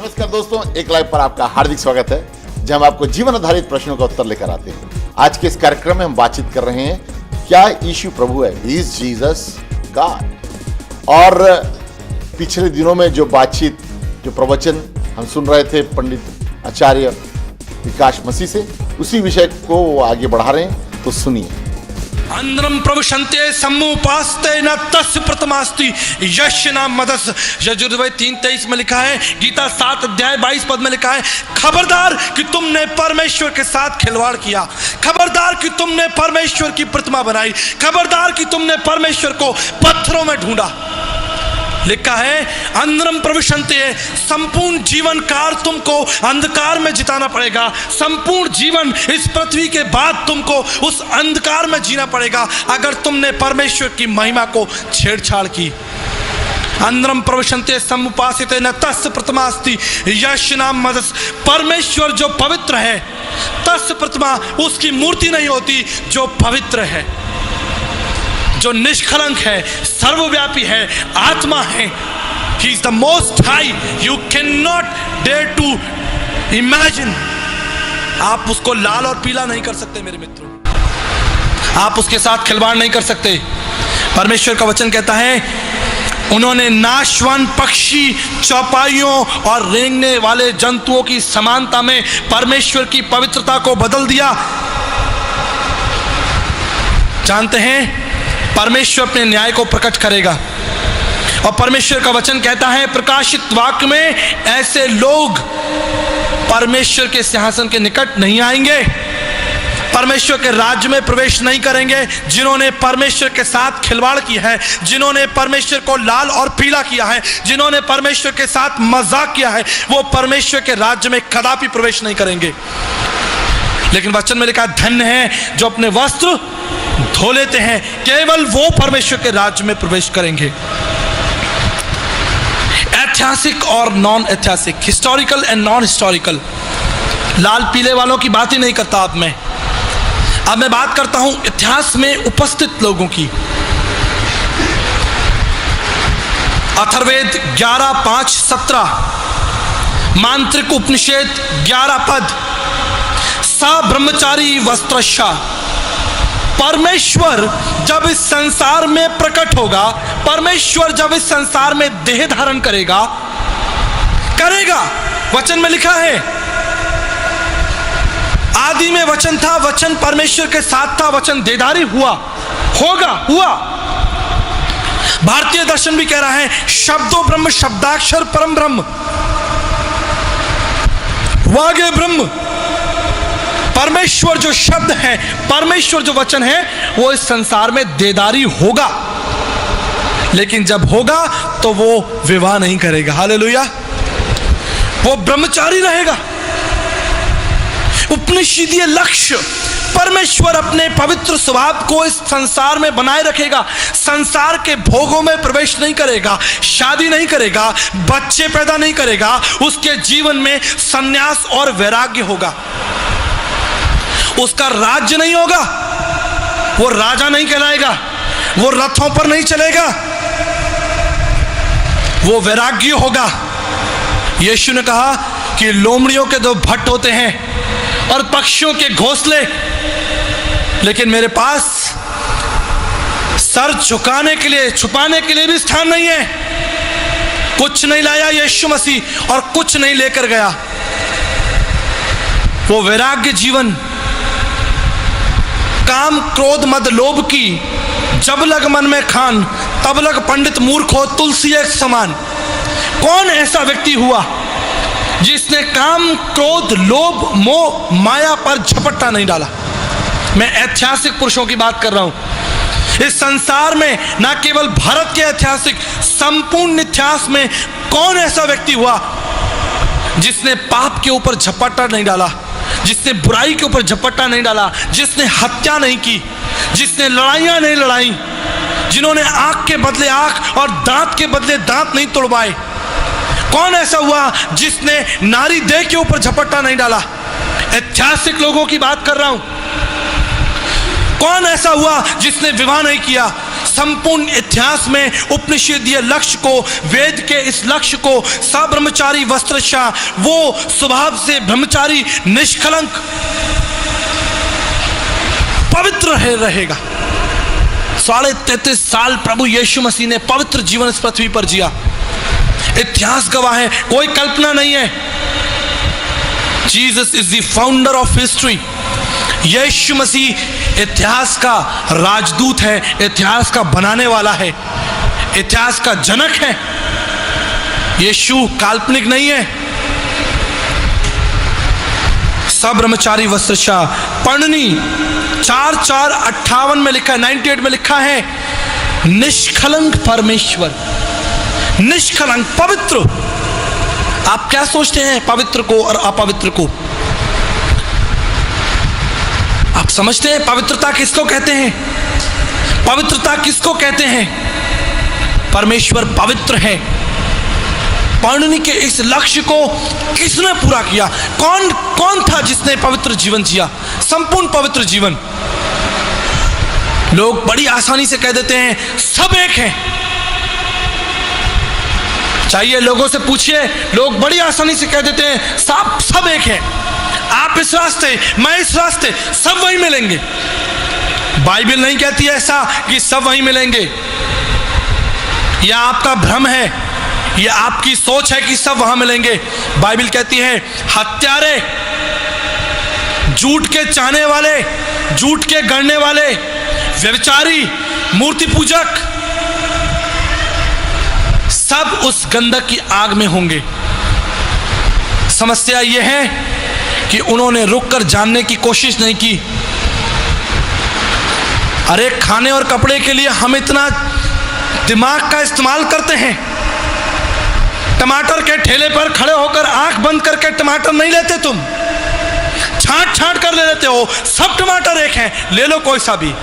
नमस्कार दोस्तों, एक लाइव पर आपका हार्दिक स्वागत है, जहां हम आपको जीवन आधारित प्रश्नों का उत्तर लेकर आते हैं। आज के इस कार्यक्रम में हम बातचीत कर रहे हैं, क्या यीशु प्रभु है? Is Jesus God? और पिछले दिनों में जो बातचीत, जो प्रवचन हम सुन रहे थे पंडित आचार्य विकास मसीह से, उसी विषय को वो आगे बढ़ा रहे हैं, तो सुनिए। अंद्रम प्रविशन्ते सम्मुपास्ते न तस्य प्रथमास्ति यश नाम मदस। यजुर्वेद 3:23 में लिखा है, गीता 7 अध्याय 22 पद में लिखा है, खबरदार कि तुमने परमेश्वर के साथ खिलवाड़ किया, खबरदार कि तुमने परमेश्वर की प्रतिमा बनाई, खबरदार कि तुमने परमेश्वर को पत्थरों में ढूंढा। लिखा है अंधरम प्रविशन्ते, संपूर्ण जीवन काल तुमको अंधकार में जिताना पड़ेगा। संपूर्ण जीवन इस पृथ्वी के बाद तुमको उस अंधकार में जीना पड़ेगा अगर तुमने परमेश्वर की महिमा को छेड़छाड़ की। अंधरम प्रविशन्ते समुपासिते न तस्य प्रतिमास्ति यश नाम मदस। परमेश्वर जो पवित्र है, तस्य प्रतिमा, उसकी मूर्ति नहीं होती जो पवित्र है, जो निष्कलंक है, सर्वव्यापी है, आत्मा है। He is the most high. You cannot dare to imagine. आप उसको लाल और पीला नहीं कर सकते मेरे मित्रों, आप उसके साथ खिलवाड़ नहीं कर सकते। परमेश्वर का वचन कहता है, उन्होंने नाशवान पक्षी, चौपाइयों और रेंगने वाले जंतुओं की समानता में परमेश्वर की पवित्रता को बदल दिया। जानते हैं, परमेश्वर अपने न्याय को प्रकट करेगा और परमेश्वर का वचन कहता है प्रकाशित वाक्य में, ऐसे लोग परमेश्वर के सिंहासन के निकट नहीं आएंगे, परमेश्वर के राज्य में प्रवेश नहीं करेंगे, जिन्होंने परमेश्वर के साथ खिलवाड़ किया है, जिन्होंने परमेश्वर को लाल और पीला किया है, जिन्होंने परमेश्वर के साथ मजाक किया है, वो परमेश्वर के राज्य में कदापि प्रवेश नहीं करेंगे। लेकिन वचन में लिखा, धन्य है जो अपने वस्त्र धो लेते हैं, केवल वो परमेश्वर के राज्य में प्रवेश करेंगे। ऐतिहासिक और नॉन ऐतिहासिक, हिस्टोरिकल एंड नॉन हिस्टोरिकल, लाल पीले वालों की बात ही नहीं करता अब मैं बात करता हूं इतिहास में उपस्थित लोगों की। अथर्ववेद 11:5-17, मांत्रिक उपनिषद 11 पद, सा ब्रह्मचारी वस्त्रशा। परमेश्वर जब इस संसार में प्रकट होगा, परमेश्वर जब इस संसार में देह धारण करेगा, वचन में लिखा है, आदि में वचन था, वचन परमेश्वर के साथ था, वचन देहधारी हुआ, हुआ। भारतीय दर्शन भी कह रहा है, शब्दो ब्रह्म, शब्दाक्षर परम ब्रह्म, वागे ब्रह्म। परमेश्वर जो शब्द है, परमेश्वर जो वचन है, वो इस संसार में देदारी होगा। लेकिन जब होगा तो वो विवाह नहीं करेगा, हालेलुया, वो ब्रह्मचारी रहेगा। उपनिषदीय लक्ष्य, परमेश्वर अपने पवित्र स्वभाव को इस संसार में बनाए रखेगा, संसार के भोगों में प्रवेश नहीं करेगा, शादी नहीं करेगा, बच्चे पैदा नहीं करेगा, उसके जीवन में संन्यास और वैराग्य होगा। उसका राज्य नहीं होगा, वो राजा नहीं कहलाएगा, वो रथों पर नहीं चलेगा, वो वैराग्य होगा। यीशु ने कहा कि लोमड़ियों के 2 भट्ट होते हैं और पक्षियों के घोंसले, लेकिन मेरे पास सर झुकाने के लिए, छुपाने के लिए भी स्थान नहीं है। कुछ नहीं लाया यीशु मसीह और कुछ नहीं लेकर गया। वो वैराग्य जीवन, काम क्रोध मद लोभ की, जब लग मन में खान, तब लग पंडित मूर्ख हो तुलसी एक समान। कौन ऐसा व्यक्ति हुआ जिसने काम क्रोध लोभ मोह माया पर झपट्टा नहीं डाला? मैं ऐतिहासिक पुरुषों की बात कर रहा हूं। इस संसार में न केवल भारत के ऐतिहासिक, संपूर्ण इतिहास में कौन ऐसा व्यक्ति हुआ जिसने पाप के ऊपर झपट्टा नहीं डाला, जिसने बुराई के ऊपर झपट्टा नहीं डाला, जिसने हत्या नहीं की, जिसने लड़ाइयां नहीं लड़ाई, जिन्होंने आंख के बदले आंख और दांत के बदले दांत नहीं तोड़वाए? कौन ऐसा हुआ जिसने नारी देह के ऊपर झपट्टा नहीं डाला? ऐतिहासिक लोगों की बात कर रहा हूं। कौन ऐसा हुआ जिसने विवाह नहीं किया? संपूर्ण इतिहास में उपनिषदीय लक्ष्य को, वेद के इस लक्ष्य को, सब्रह्मचारी वस्त्रशा, वो स्वभाव से ब्रह्मचारी निष्कलंक पवित्र रहेगा। 33.5 साल प्रभु यीशु मसीह ने पवित्र जीवन इस पृथ्वी पर जिया। इतिहास गवाह है, कोई कल्पना नहीं है। Jesus is the founder of history. Yeshu Masih इतिहास का राजदूत है, इतिहास का बनाने वाला है, इतिहास का जनक है। यीशु काल्पनिक नहीं है। सब्रह्मचारी वस्त्रशा, पढ़नी 4:4-58 में लिखा है, 98 में लिखा है, निष्कलंक परमेश्वर, निष्कलंक पवित्र। आप क्या सोचते हैं पवित्र को और अपवित्र को? आप समझते हैं पवित्रता किसको कहते हैं? पवित्रता किसको कहते हैं? परमेश्वर पवित्र है। पौर्णिमा के इस लक्ष्य को किसने पूरा किया? कौन था जिसने पवित्र जीवन जिया, संपूर्ण पवित्र जीवन? लोग बड़ी आसानी से कह देते हैं सब एक हैं। चाहिए लोगों से पूछिए, लोग बड़ी आसानी से कह देते हैं सब एक है। आप इस रास्ते, मैं इस रास्ते, सब वहीं मिलेंगे। बाइबल नहीं कहती है ऐसा कि सब वहीं मिलेंगे। यह आपका भ्रम है, यह आपकी सोच है कि सब वहां मिलेंगे। बाइबल कहती है हत्यारे, झूठ के चाहने वाले, झूठ के गढ़ने वाले, व्यभिचारी, मूर्ति पूजक, सब उस गंधक की आग में होंगे। समस्या यह है कि उन्होंने रुककर जानने की कोशिश नहीं की। अरे खाने और कपड़े के लिए हम इतना दिमाग का इस्तेमाल करते हैं। टमाटर के ठेले पर खड़े होकर आंख बंद करके टमाटर नहीं लेते तुम, छांट छांट कर ले लेते हो। सब टमाटर एक हैं, ले लो कोई सा भी।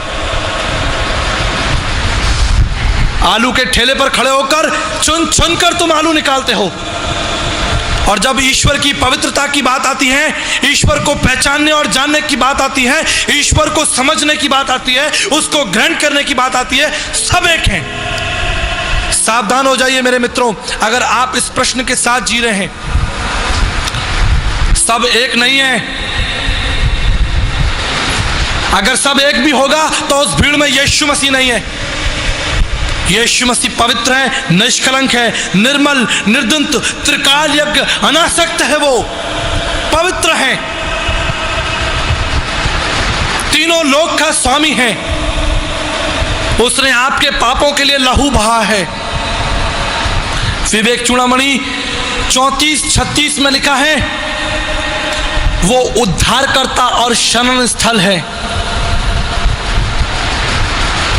आलू के ठेले पर खड़े होकर चुन चुन कर तुम आलू निकालते हो। और जब ईश्वर की पवित्रता की बात आती है, ईश्वर को पहचानने और जानने की बात आती है, ईश्वर को समझने की बात आती है, उसको ग्रहण करने की बात आती है, सब एक हैं। सावधान हो जाइए मेरे मित्रों, अगर आप इस प्रश्न के साथ जी रहे हैं सब एक नहीं है। अगर सब एक भी होगा तो उस भीड़ में यीशु मसीह नहीं है। यीशु मसीह पवित्र है, निष्कलंक है, निर्मल, निर्दंत, त्रिकाल यज्ञ, अनासक्त है, वो पवित्र है, तीनों लोक का स्वामी है। उसने आपके पापों के लिए लहू बहा है। विवेक चूड़ामणि 34:36 में लिखा है, वो उद्धारकर्ता और शरण स्थल है।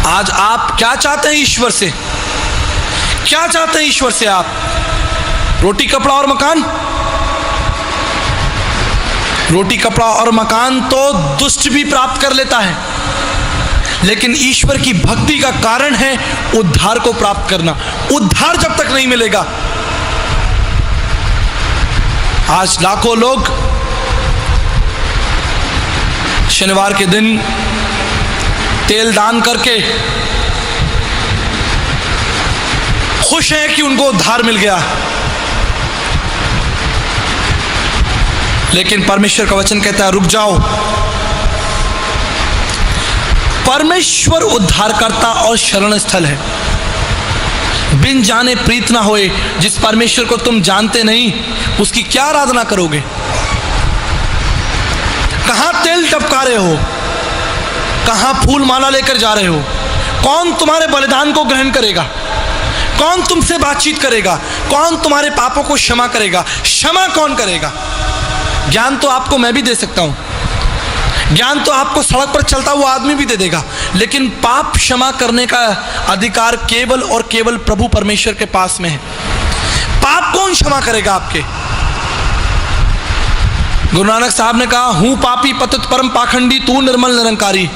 आज आप क्या चाहते हैं ईश्वर से? क्या चाहते हैं ईश्वर से आप? रोटी कपड़ा और मकान? रोटी कपड़ा और मकान तो दुष्ट भी प्राप्त कर लेता है, लेकिन ईश्वर की भक्ति का कारण है उद्धार को प्राप्त करना। उद्धार जब तक नहीं मिलेगा, आज लाखों लोग शनिवार के दिन तेल दान करके खुश हैं कि उनको उद्धार मिल गया, लेकिन परमेश्वर का वचन कहता है रुक जाओ। परमेश्वर उद्धारकर्ता और शरण स्थल है। बिन जाने प्रीत ना होए। जिस परमेश्वर को तुम जानते नहीं, उसकी क्या आराधना करोगे? कहां तेल टपका रहे हो? कहां फूल माला लेकर जा रहे हो? कौन तुम्हारे बलिदान को ग्रहण करेगा? कौन तुमसे बातचीत करेगा? कौन तुम्हारे पापों को क्षमा करेगा? क्षमा कौन करेगा? ज्ञान तो आपको मैं भी दे सकता हूं, ज्ञान तो आपको सड़क पर चलता हुआ आदमी भी दे देगा, लेकिन पाप क्षमा करने का अधिकार केवल और केवल प्रभु परमेश्वर के पास में है। पाप कौन क्षमा करेगा आपके? गुरु नानक साहब ने कहा, हूं पापी पतित परम पाखंडी, तू निर्मल निरंकारी।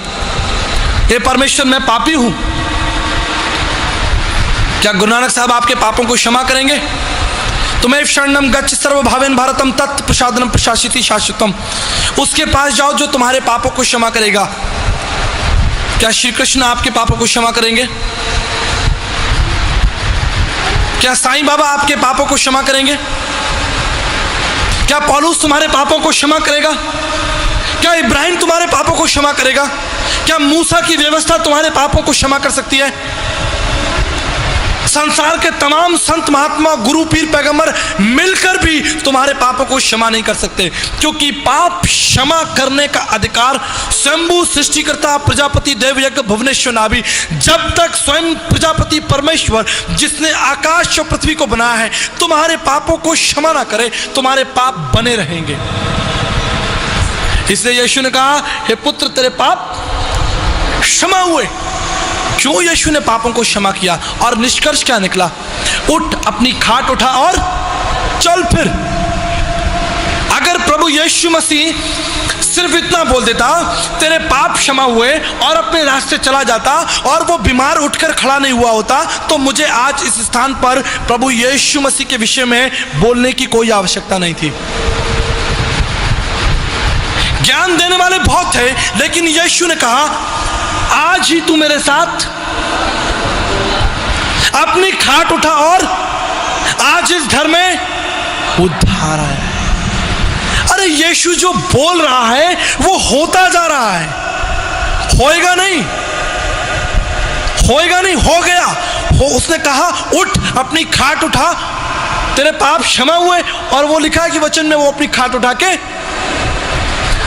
हे परमेश्वर, मैं पापी हूं। क्या गुरु नानक साहब आपके पापों को क्षमा करेंगे? तुम्हें शरणम गच्छ सर्वभावेन भारतम तत् प्रसादनम प्रशासिति शाश्वतम। उसके पास जाओ जो तुम्हारे पापों को क्षमा करेगा। क्या श्री कृष्ण आपके पापों को क्षमा करेंगे? क्या साईं बाबा आपके पापों को क्षमा करेंगे? क्या पौलुस तुम्हारे पापों को क्षमा करेगा? क्या इब्राहिम तुम्हारे पापों को क्षमा करेगा? क्या मूसा की व्यवस्था तुम्हारे पापों को क्षमा कर सकती है? संसार के तमाम संत महात्मा गुरु पीर पैगंबर मिलकर भी तुम्हारे पापों को क्षमा नहीं कर सकते, क्योंकि पाप क्षमा करने का अधिकार स्वयंभू सृष्टिकर्ता प्रजापति देवयज्ञ भुवनेश्वर नाभि, जब तक स्वयं प्रजापति परमेश्वर जिसने आकाश और पृथ्वी को बनाया है तुम्हारे पापों को क्षमा ना करे, तुम्हारे पाप बने रहेंगे। इसलिए यीशु ने कहा, हे पुत्र तेरे पाप क्षमा हुए। क्यों यीशु ने पापों को क्षमा किया? और निष्कर्ष क्या निकला? उठ, अपनी खाट उठा और चल फिर। अगर प्रभु यीशु मसीह सिर्फ इतना बोल देता, तेरे पाप क्षमा हुए, और अपने रास्ते चला जाता, और वो बीमार उठकर खड़ा नहीं हुआ होता, तो मुझे आज इस स्थान पर प्रभु यीशु मसीह के विषय में बोलने की कोई आवश्यकता नहीं थी। ज्ञान देने वाले बहुत थे, लेकिन यीशु ने कहा, आज ही तू मेरे साथ अपनी खाट उठा और आज इस घर में उद्धार आया। अरे यीशु जो बोल रहा है वो होता जा रहा है, होएगा नहीं, होएगा नहीं, हो गया। उसने कहा, उठ, अपनी खाट उठा, तेरे पाप क्षमा हुए। और वो लिखा है कि वचन में वो अपनी खाट उठा के,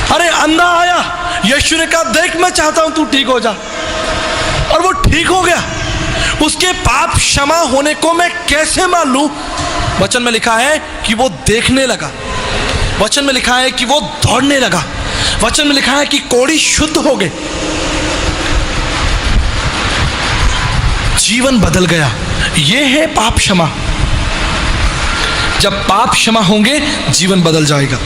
अरे अंधा आया, यीशु ने कहा, देख मैं चाहता हूं तू ठीक हो जा, और वो ठीक हो गया। उसके पाप क्षमा होने को मैं कैसे मान लूं? वचन में लिखा है कि वो देखने लगा, वचन में लिखा है कि वो दौड़ने लगा, वचन में लिखा है कि कोढ़ी शुद्ध हो गए, जीवन बदल गया। ये है पाप क्षमा। जब पाप क्षमा होंगे जीवन बदल जाएगा।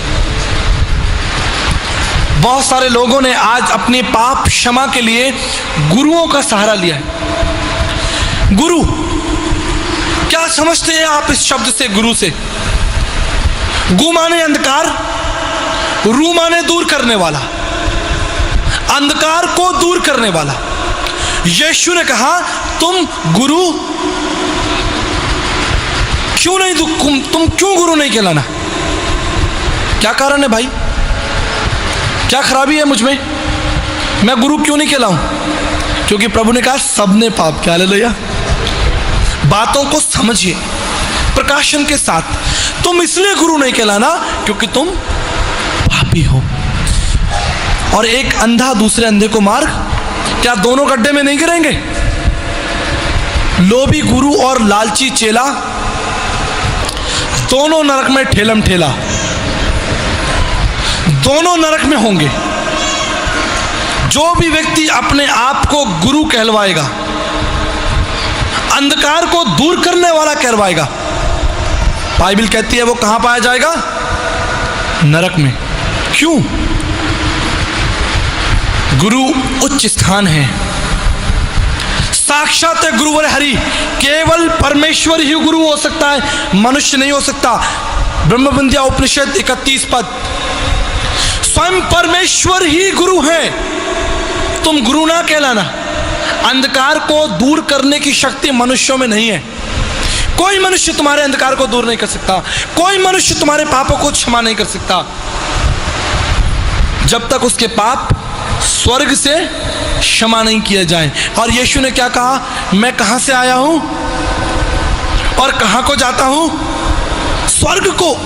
बहुत सारे लोगों ने आज अपने पाप क्षमा के लिए गुरुओं का सहारा लिया है। गुरु, क्या समझते हैं आप इस शब्द से, गुरु से? गु माने अंधकार, रू माने दूर करने वाला, अंधकार को दूर करने वाला। यीशु ने कहा, तुम गुरु क्यों नहीं, तुम क्यों गुरु नहीं कहलाना? क्या कारण है भाई? क्या खराबी है मुझ में? मैं गुरु क्यों नहीं कहलाऊं? क्योंकि प्रभु ने कहा, सबने पाप किया। हालेलुया। बातों को समझिए प्रकाशन के साथ। तुम इसलिए गुरु नहीं कहलाना क्योंकि तुम पापी हो। और एक अंधा दूसरे अंधे को मार, क्या दोनों गड्ढे में नहीं गिरेंगे? लोभी गुरु और लालची चेला दोनों नरक में ठेलम ठेला, दोनों नरक में होंगे। जो भी व्यक्ति अपने आप को गुरु कहलवाएगा, अंधकार को दूर करने वाला कहलवाएगा, बाइबल कहती है वो कहां पाया जाएगा? नरक में। क्यों? गुरु उच्च स्थान है, साक्षात गुरुवर हरि। केवल परमेश्वर ही गुरु हो सकता है, मनुष्य नहीं हो सकता। ब्रह्मविद्या उपनिषद 31 पद, स्वयं परमेश्वर ही गुरु है। तुम गुरु ना कहलाना। अंधकार को दूर करने की शक्ति मनुष्यों में नहीं है। कोई मनुष्य तुम्हारे अंधकार को दूर नहीं कर सकता, कोई मनुष्य तुम्हारे पापों को क्षमा नहीं कर सकता, जब तक उसके पाप स्वर्ग से क्षमा नहीं किए जाएं। और यीशु ने क्या कहा? मैं कहां से आया हूं और कहां को जाता हूं? स्वर्ग को।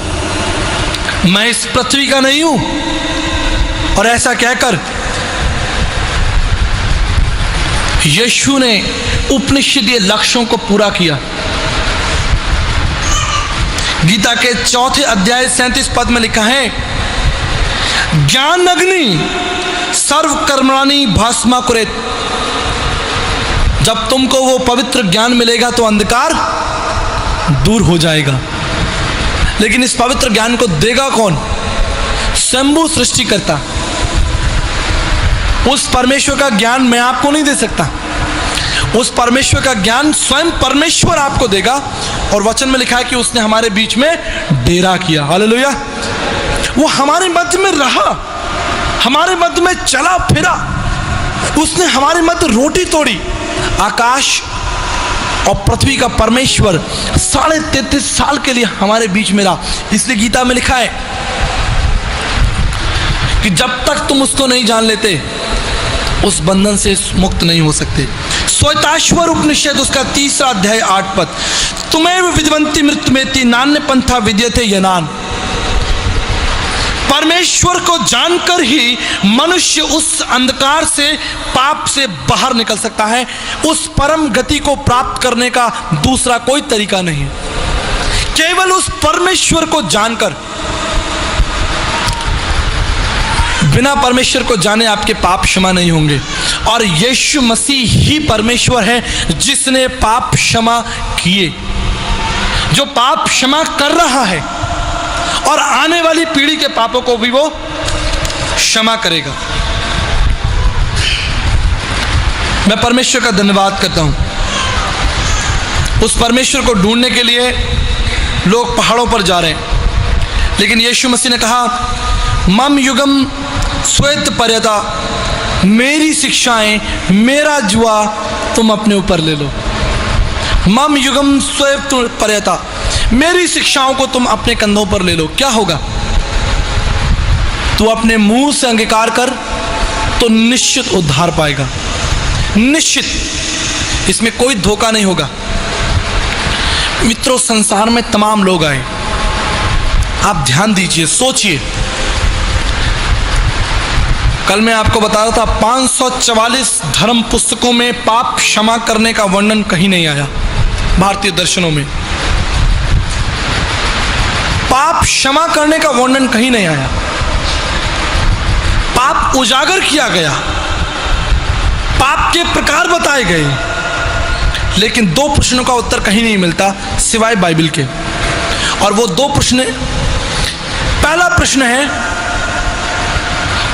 मैं इस पृथ्वी का नहीं हूं। और ऐसा कहकर यीशु ने उपनिषदीय लक्ष्यों को पूरा किया। गीता के 4 अध्याय 37 पद में लिखा है, ज्ञान अग्नि सर्व कर्मणि भस्मा कुरेत। जब तुमको वो पवित्र ज्ञान मिलेगा तो अंधकार दूर हो जाएगा। लेकिन इस पवित्र ज्ञान को देगा कौन? स्वयंभू सृष्टिकर्ता। उस परमेश्वर का ज्ञान मैं आपको नहीं दे सकता, उस परमेश्वर का ज्ञान स्वयं परमेश्वर आपको देगा। और वचन में लिखा है कि उसने हमारे बीच में डेरा किया। हालेलुया। वो हमारे मध्य में रहा, हमारे मध्य में चला फिरा, उसने हमारे मध्य रोटी तोड़ी। आकाश और पृथ्वी का परमेश्वर 33.5 साल के लिए हमारे बीच में रहा। इसलिए गीता में लिखा है कि जब तक तुम उसको नहीं जान लेते उस बंधन से मुक्त नहीं हो सकते। श्वेताश्वर उपनिषद उसका 3रा अध्याय 8 पद, तुम्हें विद्वंती मृत्युमेति नान्य पंथा विद्यते यनान। परमेश्वर को जानकर ही मनुष्य उस अंधकार से, पाप से बाहर निकल सकता है। उस परम गति को प्राप्त करने का दूसरा कोई तरीका नहीं है, केवल उस परमेश्वर को जानकर। बिना परमेश्वर को जाने आपके पाप क्षमा नहीं होंगे। और यीशु मसीह ही परमेश्वर है जिसने पाप क्षमा किए, जो पाप क्षमा कर रहा है और आने वाली पीढ़ी के पापों को भी वो क्षमा करेगा। मैं परमेश्वर का धन्यवाद करता हूं। उस परमेश्वर को ढूंढने के लिए लोग पहाड़ों पर जा रहे हैं, लेकिन यीशु मसीह ने कहा, मम युगम श्वेत पर्यता, मेरी शिक्षाएं, मेरा जुआ तुम अपने ऊपर ले लो। मम युगम श्वेत पर्यता, मेरी शिक्षाओं को तुम अपने कंधों पर ले लो। क्या होगा? तू अपने मुंह से अंगीकार कर तो निश्चित उद्धार पाएगा, निश्चित, इसमें कोई धोखा नहीं होगा। मित्रों, संसार में तमाम लोग आए, आप ध्यान दीजिए, सोचिए। कल मैं आपको बता रहा था 544 धर्म पुस्तकों में पाप क्षमा करने का वर्णन कहीं नहीं आया। भारतीय दर्शनों में पाप क्षमा करने का वर्णन कहीं नहीं आया। पाप उजागर किया गया, पाप के प्रकार बताए गए, लेकिन 2 प्रश्नों का उत्तर कहीं नहीं मिलता सिवाय बाइबल के। और वो 2 प्रश्न, पहला प्रश्न है,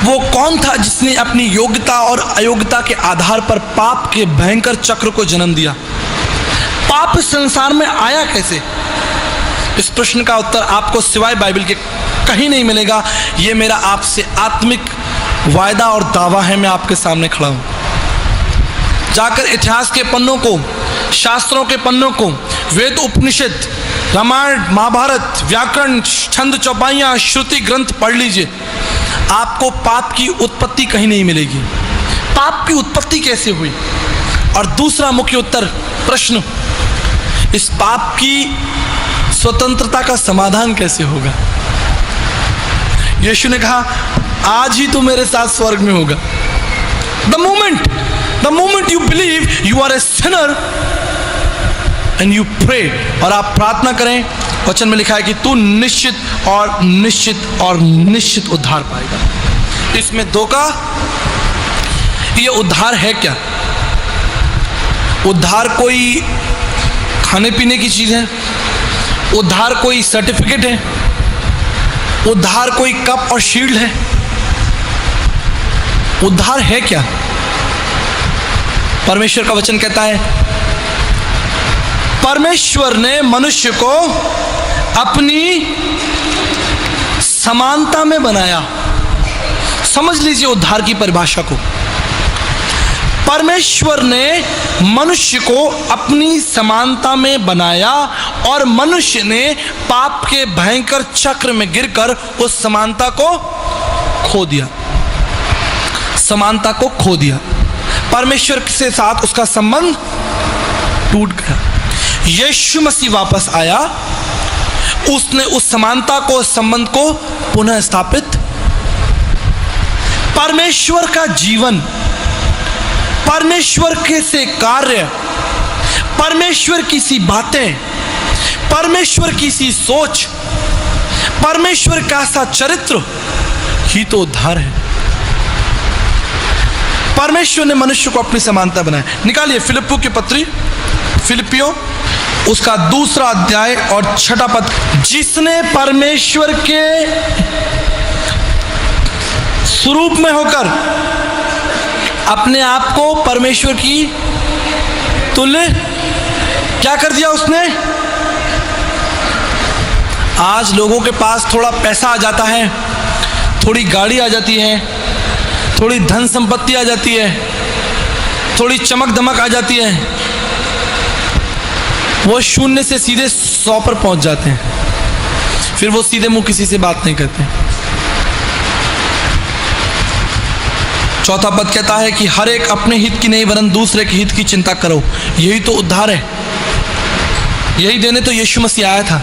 वो कौन था जिसने अपनी योग्यता और अयोग्यता के आधार पर पाप के भयंकर चक्र को जन्म दिया? पाप इस संसार में आया कैसे? इस प्रश्न का उत्तर आपको सिवाय बाइबल के कहीं नहीं मिलेगा। ये मेरा आपसे आत्मिक वायदा और दावा है। मैं आपके सामने खड़ा हूं। जाकर इतिहास के पन्नों को, शास्त्रों के पन्नों को, वेद उपनिषद, रामायण महाभारत, व्याकरण, छंद चौपाइयां, श्रुति ग्रंथ पढ़ लीजिए। आपको पाप की उत्पत्ति कहीं नहीं मिलेगी। पाप की उत्पत्ति कैसे हुई? और दूसरा मुख्य उत्तर प्रश्न, इस पाप की स्वतंत्रता का समाधान कैसे होगा? यीशु ने कहा, आज ही तू मेरे साथ स्वर्ग में होगा। The moment you believe you are a sinner and you pray, और आप प्रार्थना करें, वचन में लिखा है कि तू निश्चित और निश्चित और निश्चित उद्धार पाएगा। इसमें धोखा, ये उद्धार है क्या? उद्धार कोई खाने पीने की चीज है? उद्धार कोई सर्टिफिकेट है? उद्धार कोई कप और शील्ड है? उद्धार है क्या? परमेश्वर का वचन कहता है, परमेश्वर ने मनुष्य को अपनी समानता में बनाया। समझ लीजिए उद्धार की परिभाषा को। परमेश्वर ने मनुष्य को अपनी समानता में बनाया और मनुष्य ने पाप के भयंकर चक्र में गिरकर उस समानता को खो दिया। समानता को खो दिया। परमेश्वर के साथ उसका संबंध टूट गया। यीशु मसीह वापस आया, उसने उस समानता को, उस संबंध को पुनः स्थापित। परमेश्वर का जीवन, परमेश्वर के से कार्य, परमेश्वर की सी बातें, परमेश्वर की सी सोच, परमेश्वर का सा चरित्र ही तो उद्धार है। परमेश्वर ने मनुष्य को अपनी समानता बनाया। निकालिए फिलिप्पियों की पत्री, फिलिप्पियों उसका 2रा अध्याय और 6ठा पद। जिसने परमेश्वर के स्वरूप में होकर अपने आप को परमेश्वर की तुल्य क्या कर दिया उसने? आज लोगों के पास थोड़ा पैसा आ जाता है, थोड़ी गाड़ी आ जाती है, थोड़ी धन संपत्ति आ जाती है, थोड़ी चमक दमक आ जाती है, वो 0 से सीधे 100 पर पहुंच जाते हैं। फिर वो सीधे मुंह किसी से बात नहीं करते। चौथा पद कहता है कि हर एक अपने हित की नहीं वरन दूसरे के हित की चिंता करो। यही तो उद्धार है, यही देने तो यीशु मसीह आया था।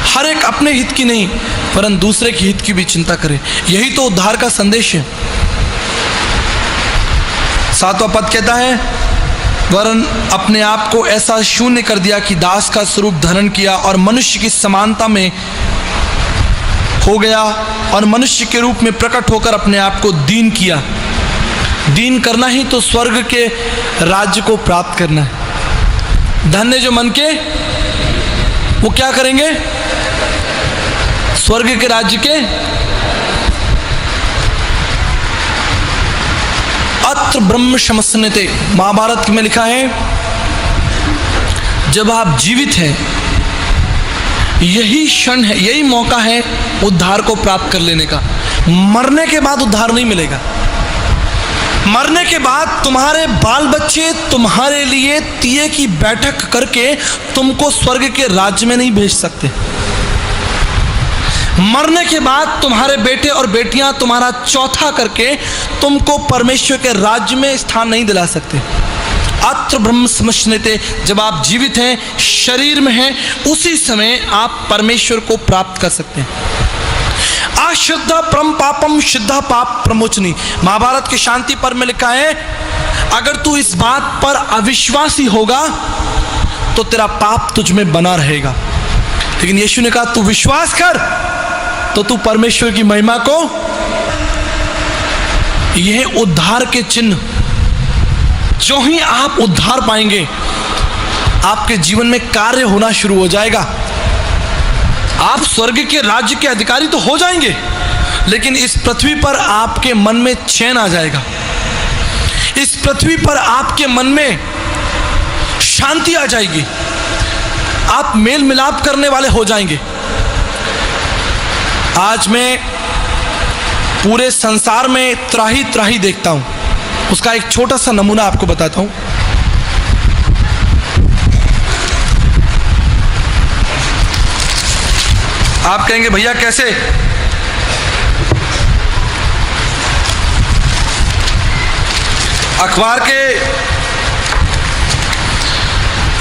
हर एक अपने हित की नहीं वरन दूसरे के हित की भी चिंता करे, यही तो उद्धार का संदेश है। 7वां पद कहता है वरन अपने आप को ऐसा शून्य कर दिया कि दास का स्वरूप धारण किया और मनुष्य की समानता में हो गया और मनुष्य के रूप में प्रकट होकर अपने आप को दीन किया। दीन करना ही तो स्वर्ग के राज्य को प्राप्त करना है। धन्य जो मन के, वो क्या करेंगे? स्वर्ग के राज्य के अत्र ब्रह्म शमस्नते। महाभारत में लिखा है जब आप जीवित हैं यही क्षण है, यही मौका है उद्धार को प्राप्त कर लेने का। मरने के बाद उद्धार नहीं मिलेगा। मरने के बाद तुम्हारे बाल बच्चे तुम्हारे लिए तिये की बैठक करके तुमको स्वर्ग के राज्य में नहीं भेज सकते। मरने के बाद तुम्हारे बेटे और बेटियां तुम्हारा चौथा करके तुमको परमेश्वर के राज्य में स्थान नहीं दिला सकते। अत्र ब्रह्म समश्नुते, जब आप जीवित हैं, शरीर में हैं, उसी समय आप परमेश्वर को प्राप्त कर सकते हैं। अशुद्ध परम पापम शुद्ध पाप प्रमोचनी। महाभारत के शांति पर्व में लिखा है अगर तू इस बात पर अविश्वासी होगा तो तेरा पाप तुझ में बना रहेगा, लेकिन यीशु ने कहा तू विश्वास कर तो तू परमेश्वर की महिमा को। यह उद्धार के चिन्ह, जो ही आप उद्धार पाएंगे आपके जीवन में कार्य होना शुरू हो जाएगा। आप स्वर्ग के राज्य के अधिकारी तो हो जाएंगे, लेकिन इस पृथ्वी पर आपके मन में चैन आ जाएगा। इस पृथ्वी पर आपके मन में शांति आ जाएगी। आप मेल मिलाप करने वाले हो जाएंगे। आज मैं पूरे संसार में त्राही त्राही देखता हूं। उसका एक छोटा सा नमूना आपको बताता हूं। आप कहेंगे भैया कैसे? अखबार के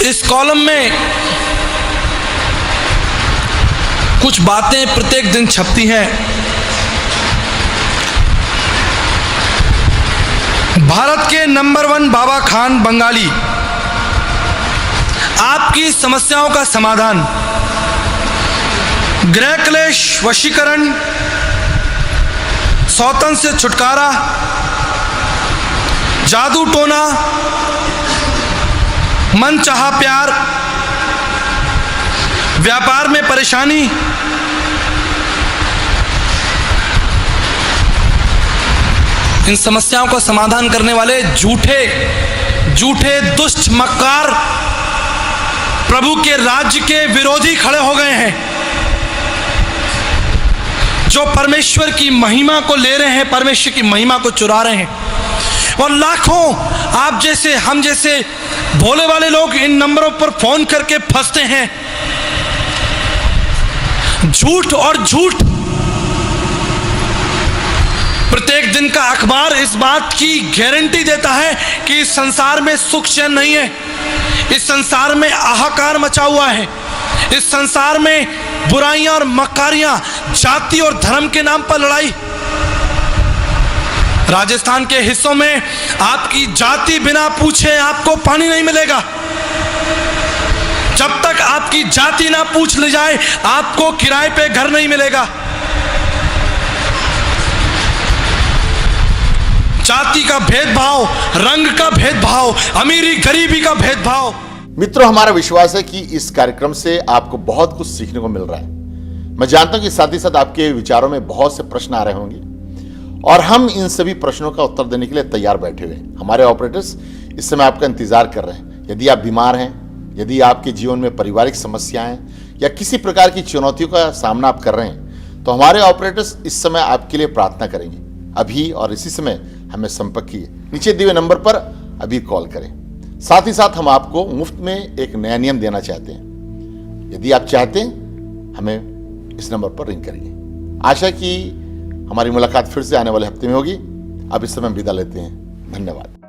इस कॉलम में कुछ बातें प्रत्येक दिन छपती हैं। भारत के नंबर 1 बाबा खान बंगाली, आपकी समस्याओं का समाधान, गृह क्लेश वशीकरण, सौतन से छुटकारा, जादू टोना, मन चाहा प्यार, व्यापार में परेशानी, इन समस्याओं का समाधान करने वाले झूठे दुष्ट मक्कार प्रभु के राज्य के विरोधी खड़े हो गए हैं, जो परमेश्वर की महिमा को ले रहे हैं, परमेश्वर की महिमा को चुरा रहे हैं। और लाखों आप जैसे हम जैसे भोले वाले लोग इन नंबरों पर फोन करके फंसते हैं। झूठ और झूठ। प्रत्येक दिन का अखबार इस बात की गारंटी देता है कि इस संसार में सुख चैन नहीं है, इस संसार में हाहाकार मचा हुआ है, इस संसार में बुराइयां और मक्कारियां, जाति और धर्म के नाम पर लड़ाई। राजस्थान के हिस्सों में आपकी जाति बिना पूछे आपको पानी नहीं मिलेगा। जब तक आपकी जाति ना पूछ ली जाए आपको किराए पे घर नहीं मिलेगा। जाति का भेदभाव, रंग का भेदभाव, अमीरी गरीबी का भेदभाव। मित्रों, हमारा विश्वास है कि इस कार्यक्रम से आपको बहुत कुछ सीखने को मिल रहा है। मैं जानता हूं कि साथ ही साथ आपके विचारों में बहुत से प्रश्न आ रहे होंगे और हम इन सभी प्रश्नों का उत्तर देने के लिए तैयार बैठे हुए हैं। हमारे ऑपरेटर्स इस समय आपका इंतजार कर रहे हैं। यदि आप बीमार हैं, यदि आपके जीवन में पारिवारिक समस्याएं हैं या किसी प्रकार की चुनौतियों का सामना आप कर रहे हैं, तो हमारे ऑपरेटर्स इस समय आपके लिए प्रार्थना करेंगे। अभी और इसी समय हमें संपर्क कीजिए। नीचे दिए हुए नंबर पर अभी कॉल करें। साथ ही साथ हम आपको मुफ्त में एक नया नियम देना चाहते हैं। यदि आप चाहते हैं हमें इस नंबर पर रिंग करिए। आशा कि हमारी मुलाकात फिर से आने वाले हफ्ते में होगी। अब इस समय विदा लेते हैं। धन्यवाद।